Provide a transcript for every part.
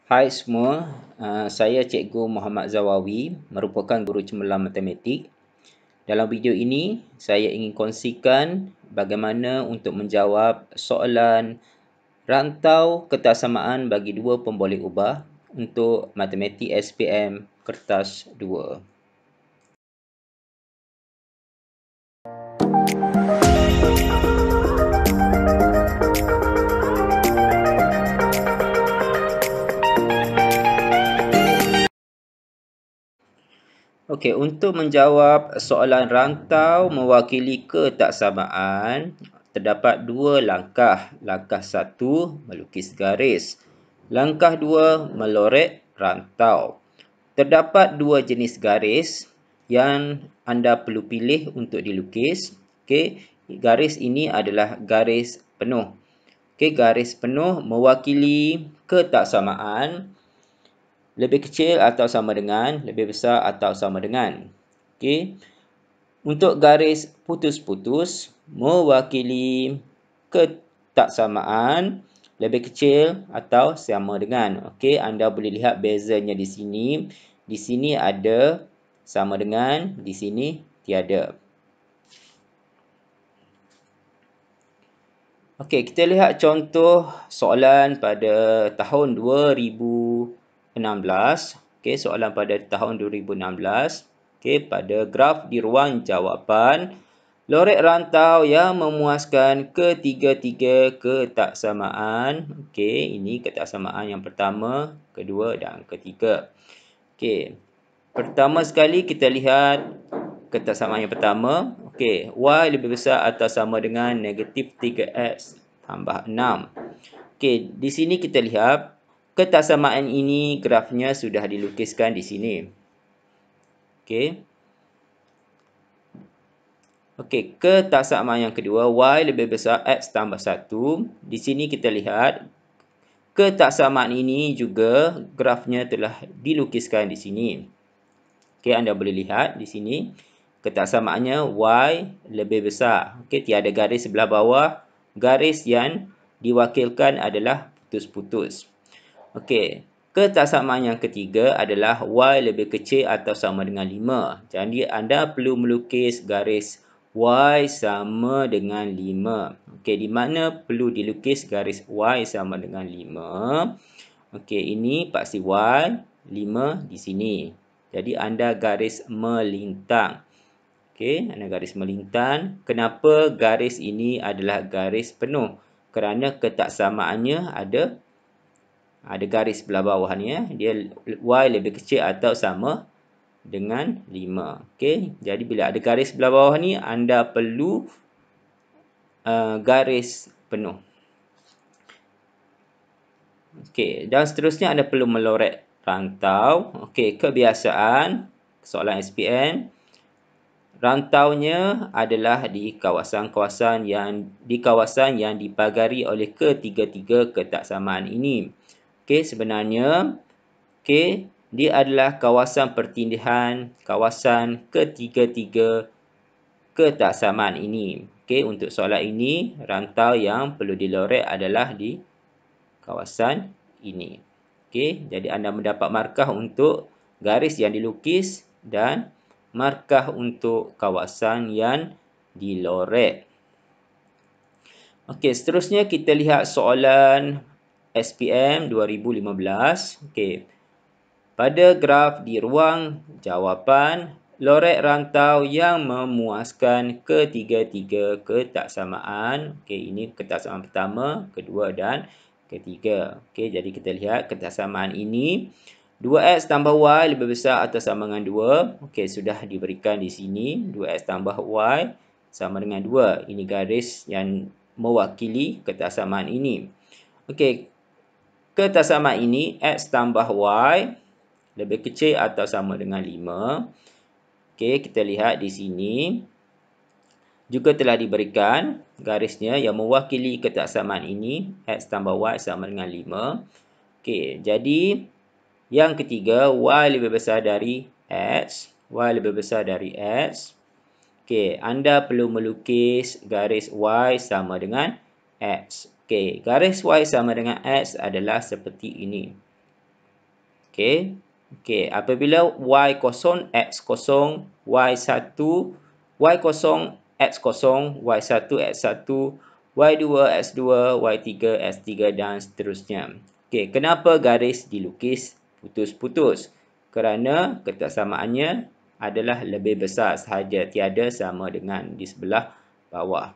Hai semua, saya Cikgu Muhammad Zawawi, merupakan guru cemerlang matematik. Dalam video ini, saya ingin kongsikan bagaimana untuk menjawab soalan rantau ketaksamaan bagi dua pemboleh ubah untuk matematik SPM kertas 2. Okey, untuk menjawab soalan rantau mewakili ketaksamaan, terdapat dua langkah. Langkah satu, melukis garis. Langkah dua, melorek rantau. Terdapat dua jenis garis yang anda perlu pilih untuk dilukis. Okey, garis ini adalah garis penuh. Okey, garis penuh mewakili ketaksamaan. Lebih kecil atau sama dengan, lebih besar atau sama dengan. Okey. Untuk garis putus-putus mewakili ketaksamaan lebih kecil atau sama dengan. Okey, anda boleh lihat bezanya di sini. Di sini ada sama dengan, di sini tiada. Okey, kita lihat contoh soalan pada tahun 2016. Okey, soalan pada tahun 2016. Okey, pada graf di ruang jawapan, lorek rantau yang memuaskan ketiga-tiga ketaksamaan. Okey, ini ketaksamaan yang pertama, kedua dan ketiga. Okey, pertama sekali kita lihat ketaksamaan yang pertama. Okey, Y lebih besar atau sama dengan negatif 3X tambah 6. Okey, di sini kita lihat ketaksamaan ini grafnya sudah dilukiskan di sini. Okey. Okey, ketaksamaan yang kedua, Y lebih besar X tambah 1. Di sini kita lihat ketaksamaan ini juga grafnya telah dilukiskan di sini. Okey, anda boleh lihat di sini ketaksamaannya Y lebih besar. Okey, tiada garis sebelah bawah. Garis yang diwakilkan adalah putus-putus. Okey, ketaksamaan yang ketiga adalah Y lebih kecil atau sama dengan 5. Jadi anda perlu melukis garis Y sama dengan 5. Okey, di mana perlu dilukis garis Y sama dengan 5? Okey, ini paksi Y, 5 di sini. Jadi anda garis melintang. Okey, anda garis melintang. Kenapa garis ini adalah garis penuh? Kerana ketaksamaannya ada garis belah bawah ni ya. Dia Y lebih kecil atau sama dengan 5. Okey, jadi bila ada garis belah bawah ni anda perlu garis penuh. Okey, dan seterusnya anda perlu melorek rantau. Okey, kebiasaan soalan SPM, rantaunya adalah di kawasan yang dipagari oleh ketiga-tiga ketaksamaan ini. Okey, sebenarnya dia adalah kawasan pertindihan kawasan ketiga-tiga ketaksamaan ini. Okey, untuk soalan ini rantau yang perlu dilorek adalah di kawasan ini. Okey, jadi anda mendapat markah untuk garis yang dilukis dan markah untuk kawasan yang dilorek. Okey, seterusnya kita lihat soalan SPM 2015. Okey. Pada graf di ruang jawapan, lorek rantau yang memuaskan ketiga-tiga ketaksamaan. Okey, ini ketaksamaan pertama, kedua dan ketiga. Okey, jadi kita lihat ketaksamaan ini 2x tambah y lebih besar atau sama dengan 2. Okey, sudah diberikan di sini 2x tambah y sama dengan 2. Ini garis yang mewakili ketaksamaan ini. Okey, ketaksamaan ini x tambah y lebih kecil atau sama dengan 5. Okey, kita lihat di sini juga telah diberikan garisnya yang mewakili ketaksamaan ini x tambah y sama dengan 5. Okey, jadi yang ketiga y lebih besar dari x, y lebih besar dari x. Okey, anda perlu melukis garis y sama dengan x. Okey, garis y sama dengan x adalah seperti ini. Okey. Okey, apabila y0, x0, y1, y0, x0, y1, x1, y2, x2, y3, x3 dan seterusnya. Okey, kenapa garis dilukis putus-putus? Kerana ketaksamaannya adalah lebih besar sahaja, tiada sama dengan di sebelah bawah.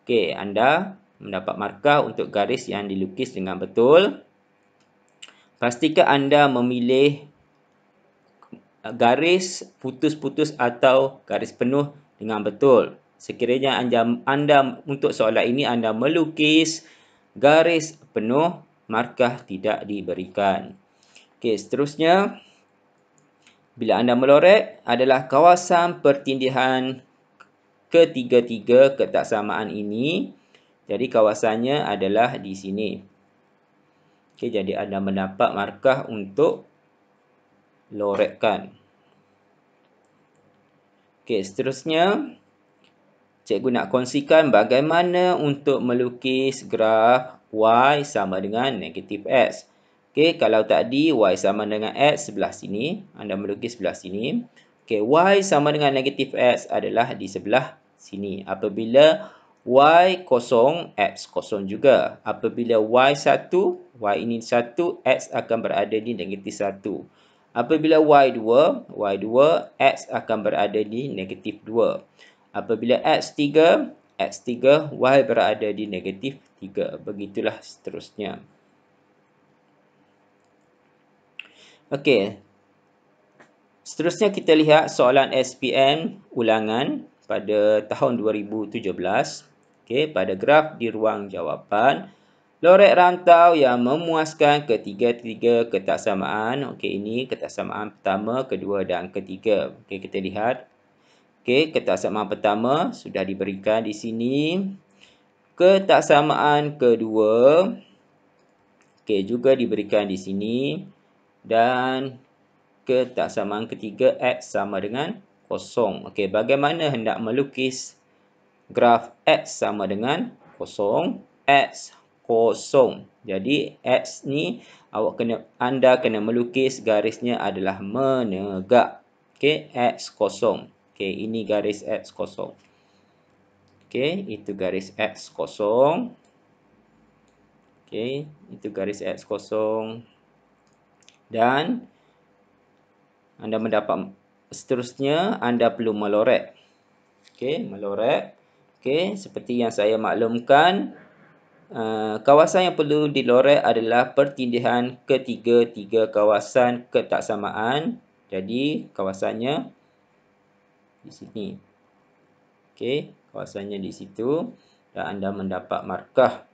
Okey, anda mendapat markah untuk garis yang dilukis dengan betul. Pastikan anda memilih garis putus-putus atau garis penuh dengan betul. Sekiranya anda untuk soalan ini anda melukis garis penuh, markah tidak diberikan. Okey, seterusnya bila anda melorek adalah kawasan pertindihan ketiga-tiga ketaksamaan ini. Jadi kawasannya adalah di sini. Okey, jadi anda mendapat markah untuk lorekkan. Okey, seterusnya cikgu nak kongsikan bagaimana untuk melukis graf y sama dengan negatif x. Okey, kalau tadi y sama dengan x sebelah sini, anda melukis sebelah sini. Okey, y sama dengan negatif x adalah di sebelah sini. Apabila y kosong, x kosong juga. Apabila y1, y ini 1, x akan berada di negatif 1. Apabila y2, x akan berada di negatif 2. Apabila x3, y berada di negatif 3. Begitulah seterusnya. Okey. Seterusnya kita lihat soalan SPM ulangan pada tahun 2017. Okey, pada graf di ruang jawapan, lorek rantau yang memuaskan ketiga-tiga ketaksamaan. Okey, ini ketaksamaan pertama, kedua dan ketiga. Okey, kita lihat. Okey, ketaksamaan pertama sudah diberikan di sini. Ketaksamaan kedua, okey, juga diberikan di sini. Dan ketaksamaan ketiga, x sama dengan 0. Okey, bagaimana hendak melukis graf x sama dengan 0, x 0. Jadi x ni anda kena melukis garisnya adalah menegak. Okey, x 0. Okey, ini garis x 0. Okey, itu garis x 0. Okey, itu garis x 0. Dan anda mendapat seterusnya anda perlu melorek. Okey, melorek. Okey, seperti yang saya maklumkan, kawasan yang perlu dilorek adalah pertindihan ketiga-tiga kawasan ketaksamaan. Jadi, kawasannya di sini. Okey, kawasannya di situ dan anda mendapat markah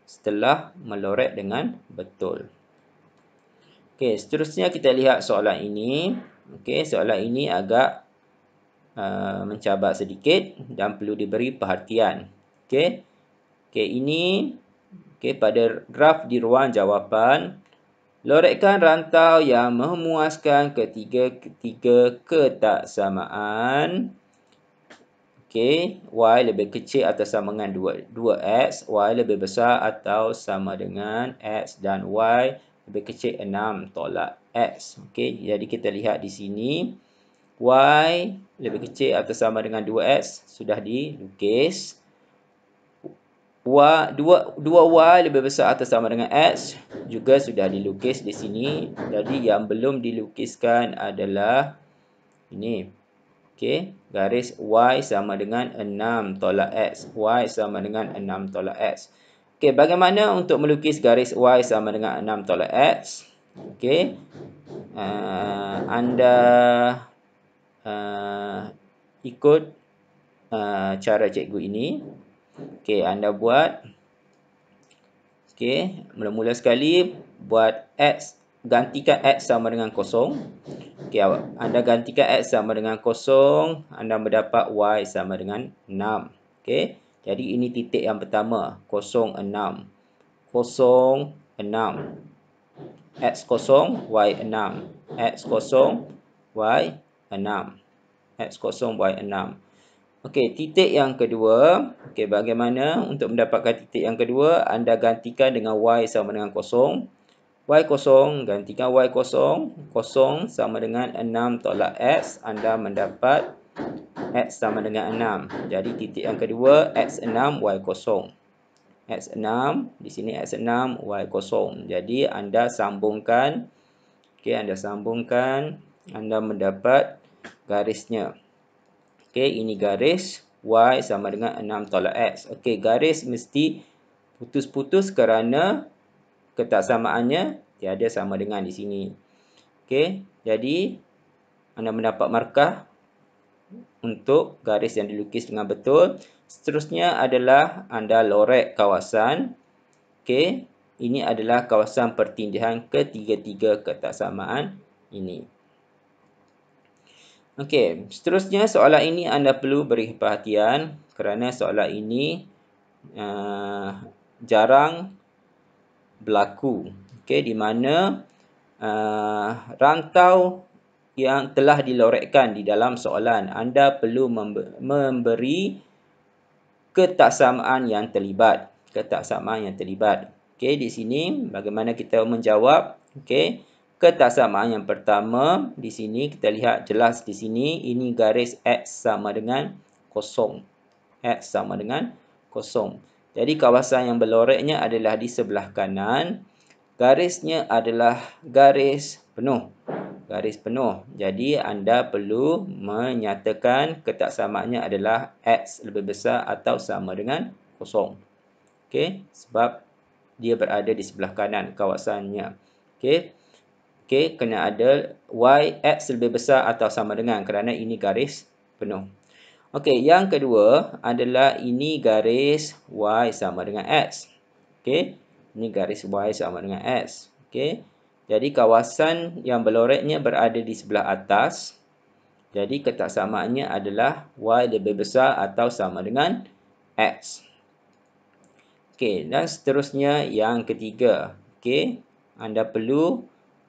setelah melorek dengan betul. Okey, seterusnya kita lihat soalan ini. Okey, soalan ini agak mencabar sedikit dan perlu diberi perhatian. Okey. Okey, ini pada graf di ruang jawapan, lorekkan rantau yang memuaskan ketiga ketaksamaan. Okey, y lebih kecil atau sama dengan 2x, y lebih besar atau sama dengan x dan y lebih kecil 6 tolak x. Okey, jadi kita lihat di sini y lebih kecil atau sama dengan 2x sudah dilukis. 2y lebih besar atau sama dengan x juga sudah dilukis di sini. Jadi yang belum dilukiskan adalah ini. Okey, garis y sama dengan 6 tolak x. Y sama dengan 6 tolak x. Okey, bagaimana untuk melukis garis y sama dengan 6 tolak x? Okey, anda ikut cara cikgu ini. Okey, anda buat. Okey, mula-mula sekali buat x, gantikan x sama dengan 0. Okey, anda gantikan x sama dengan 0, anda mendapat y sama dengan 6. Okey, jadi ini titik yang pertama, 0, 6. 0, 6. X 0, Y 6. X 0, Y 6. X 0, Y 6. Okey, titik yang kedua. Okey, bagaimana untuk mendapatkan titik yang kedua? Anda gantikan dengan Y sama dengan 0. Y kosong, gantikan Y kosong. Kosong sama dengan 6 tolak X. Anda mendapat X sama dengan 6. Jadi titik yang kedua, X6, Y kosong. X6, di sini X6, Y kosong. Jadi anda sambungkan. Okey, anda sambungkan. Anda mendapat garisnya. Okey, ini garis. Y sama dengan 6 tolak X. Okey, garis mesti putus-putus kerana ketaksamaannya tiada sama dengan di sini. Okey, jadi anda mendapat markah untuk garis yang dilukis dengan betul. Seterusnya adalah anda lorek kawasan. Okey, ini adalah kawasan pertindihan ketiga-tiga ketaksamaan ini. Okey, seterusnya soalan ini anda perlu beri perhatian kerana soalan ini jarang berlaku. Okey, di mana rantau yang telah dilorekkan di dalam soalan, anda perlu memberi ketaksamaan yang terlibat. Ketaksamaan yang terlibat. Okey, di sini bagaimana kita menjawab? Okey, ketaksamaan yang pertama di sini kita lihat jelas di sini, ini garis X sama dengan kosong. X sama dengan kosong. Jadi kawasan yang berloreknya adalah di sebelah kanan. Garisnya adalah garis penuh. Garis penuh. Jadi anda perlu menyatakan ketaksamaannya adalah X lebih besar atau sama dengan kosong. Okey, sebab dia berada di sebelah kanan kawasannya. Okey. Okey, kena ada Y X lebih besar atau sama dengan kerana ini garis penuh. Okey, yang kedua adalah ini garis Y sama dengan X. Okey, ini garis Y sama dengan X. Okey, jadi kawasan yang berloreknya berada di sebelah atas. Jadi ketaksamaannya adalah Y lebih besar atau sama dengan X. Okey, dan seterusnya yang ketiga. Okey, anda perlu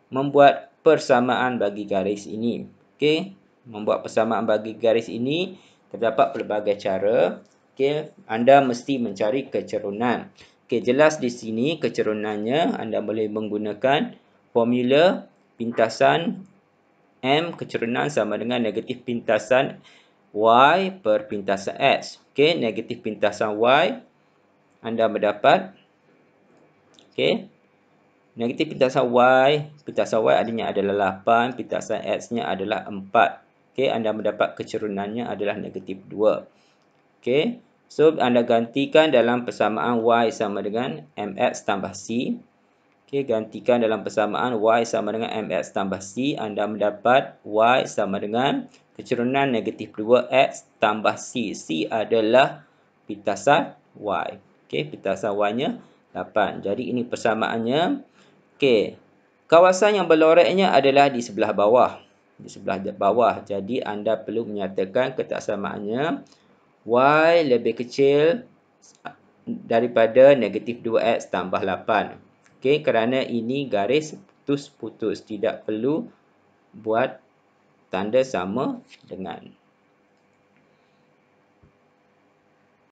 membuat persamaan bagi garis ini. Okey, membuat persamaan bagi garis ini terdapat pelbagai cara. Okey, anda mesti mencari kecerunan. Okey, jelas di sini kecerunannya anda boleh menggunakan formula pintasan M kecerunan sama dengan negatif pintasan Y per pintasan X. Okey, negatif pintasan Y anda mendapat, okey, negatif pintasan Y adanya adalah 8, pintasan X-nya adalah 4. Okey, anda mendapat kecerunannya adalah negatif 2. Okey, so anda gantikan dalam persamaan Y sama dengan MX tambah C. Okey, gantikan dalam persamaan Y sama dengan MX tambah C. Anda mendapat Y sama dengan kecerunan negatif 2X tambah C. C adalah pintasan Y. Okey, pintasan Y-nya 8. Jadi ini persamaannya. Okey, kawasan yang berloreknya adalah di sebelah bawah. Di sebelah bawah. Jadi anda perlu menyatakan ketaksamaannya Y lebih kecil daripada negatif 2X tambah 8. Okey, kerana ini garis putus-putus. Tidak perlu buat tanda sama dengan.